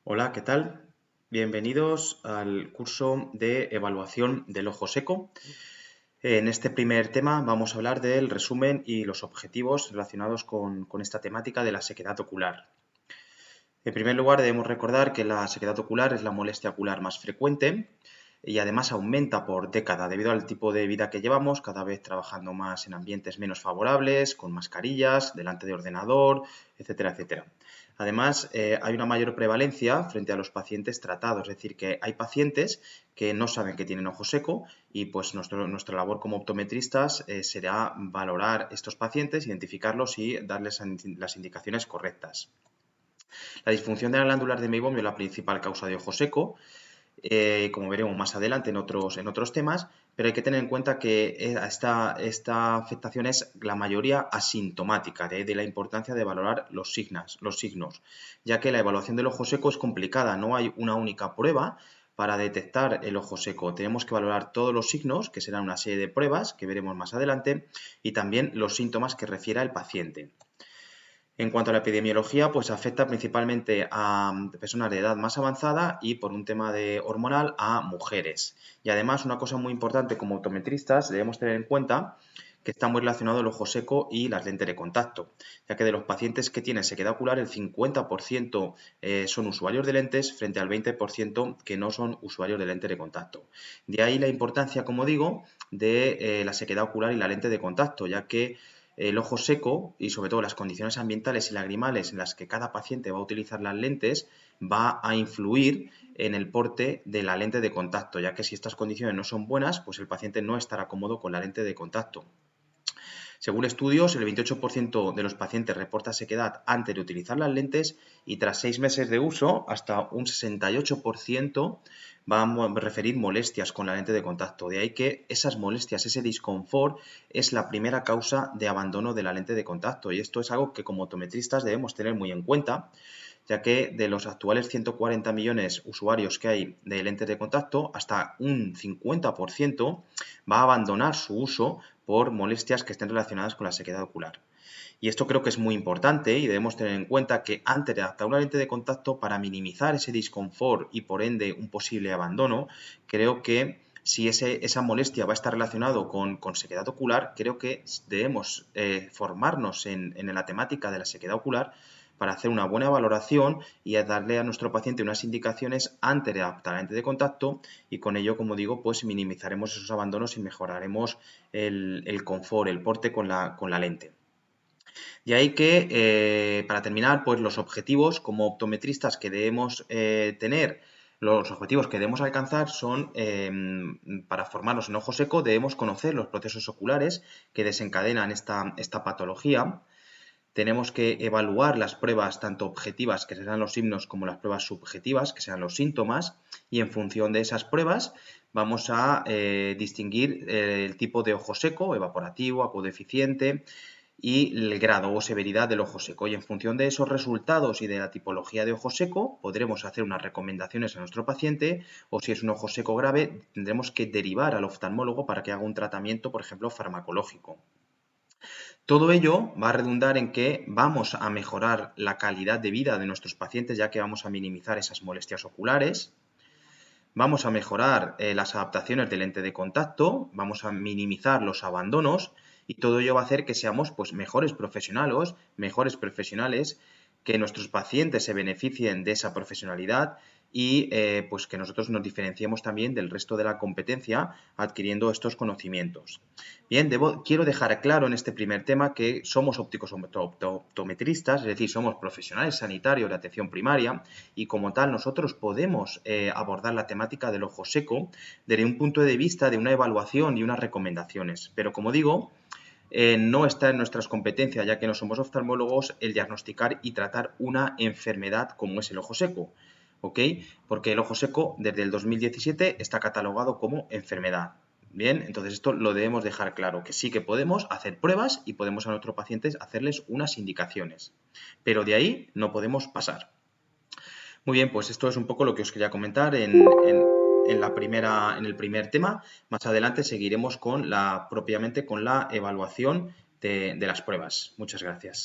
Hola, ¿qué tal? Bienvenidos al curso de evaluación del ojo seco. En este primer tema vamos a hablar del resumen y los objetivos relacionados con esta temática de la sequedad ocular. En primer lugar, debemos recordar que la sequedad ocular es la molestia ocular más frecuente y además aumenta por década debido al tipo de vida que llevamos, cada vez trabajando más en ambientes menos favorables, con mascarillas, delante de ordenador, etcétera, etcétera. Además, hay una mayor prevalencia frente a los pacientes tratados, es decir, que hay pacientes que no saben que tienen ojo seco y pues nuestra labor como optometristas será valorar estos pacientes, identificarlos y darles las indicaciones correctas. La disfunción de las glándulas de meibomio es la principal causa de ojo seco, como veremos más adelante en otros temas, pero hay que tener en cuenta que esta afectación es la mayoría asintomática, de la importancia de valorar los signos, ya que la evaluación del ojo seco es complicada, no hay una única prueba para detectar el ojo seco. Tenemos que valorar todos los signos, que serán una serie de pruebas que veremos más adelante, y también los síntomas que refiera el paciente. En cuanto a la epidemiología, pues afecta principalmente a personas de edad más avanzada y por un tema de hormonal a mujeres. Y además, una cosa muy importante como optometristas debemos tener en cuenta que está muy relacionado el ojo seco y las lentes de contacto, ya que de los pacientes que tienen sequedad ocular el 50% son usuarios de lentes frente al 20% que no son usuarios de lente de contacto. De ahí la importancia, como digo, de la sequedad ocular y la lente de contacto, ya que el ojo seco y sobre todo las condiciones ambientales y lagrimales en las que cada paciente va a utilizar las lentes va a influir en el porte de la lente de contacto, ya que si estas condiciones no son buenas, pues el paciente no estará cómodo con la lente de contacto. Según estudios, el 28% de los pacientes reporta sequedad antes de utilizar las lentes y tras 6 meses de uso, hasta un 68% va a referir molestias con la lente de contacto. De ahí que esas molestias, ese disconfort, es la primera causa de abandono de la lente de contacto. Y esto es algo que como optometristas debemos tener muy en cuenta, ya que de los actuales 140 millones usuarios que hay de lentes de contacto, hasta un 50% va a abandonar su uso por molestias que estén relacionadas con la sequedad ocular. Y esto creo que es muy importante y debemos tener en cuenta que antes de adaptar una lente de contacto, para minimizar ese disconfort y por ende un posible abandono, creo que si esa molestia va a estar relacionado con sequedad ocular, creo que debemos formarnos en la temática de la sequedad ocular para hacer una buena valoración y darle a nuestro paciente unas indicaciones antes de adaptar la lente de contacto y con ello, como digo, pues minimizaremos esos abandonos y mejoraremos el confort, el porte con la lente. Y hay que, para terminar, pues los objetivos como optometristas que debemos tener, los objetivos que debemos alcanzar son, para formarnos en ojo seco, debemos conocer los procesos oculares que desencadenan esta patología. Tenemos que evaluar las pruebas tanto objetivas, que serán los signos, como las pruebas subjetivas, que serán los síntomas, y en función de esas pruebas vamos a distinguir el tipo de ojo seco, evaporativo, acuodeficiente, y el grado o severidad del ojo seco. Y en función de esos resultados y de la tipología de ojo seco, podremos hacer unas recomendaciones a nuestro paciente o si es un ojo seco grave, tendremos que derivar al oftalmólogo para que haga un tratamiento, por ejemplo, farmacológico. Todo ello va a redundar en que vamos a mejorar la calidad de vida de nuestros pacientes, ya que vamos a minimizar esas molestias oculares. Vamos a mejorar las adaptaciones de lente de contacto, vamos a minimizar los abandonos y todo ello va a hacer que seamos pues, mejores profesionales, que nuestros pacientes se beneficien de esa profesionalidad y pues que nosotros nos diferenciemos también del resto de la competencia adquiriendo estos conocimientos. Bien, quiero dejar claro en este primer tema que somos ópticos optometristas, es decir, somos profesionales sanitarios de atención primaria y como tal nosotros podemos abordar la temática del ojo seco desde un punto de vista de una evaluación y unas recomendaciones. Pero como digo, no está en nuestras competencias, ya que no somos oftalmólogos, el diagnosticar y tratar una enfermedad como es el ojo seco. ¿Ok? Porque el ojo seco desde el 2017 está catalogado como enfermedad. Bien, entonces esto lo debemos dejar claro, que sí que podemos hacer pruebas y podemos a nuestros pacientes hacerles unas indicaciones, pero de ahí no podemos pasar. Muy bien, pues esto es un poco lo que os quería comentar en el primer tema. Más adelante seguiremos propiamente con la evaluación de las pruebas. Muchas gracias.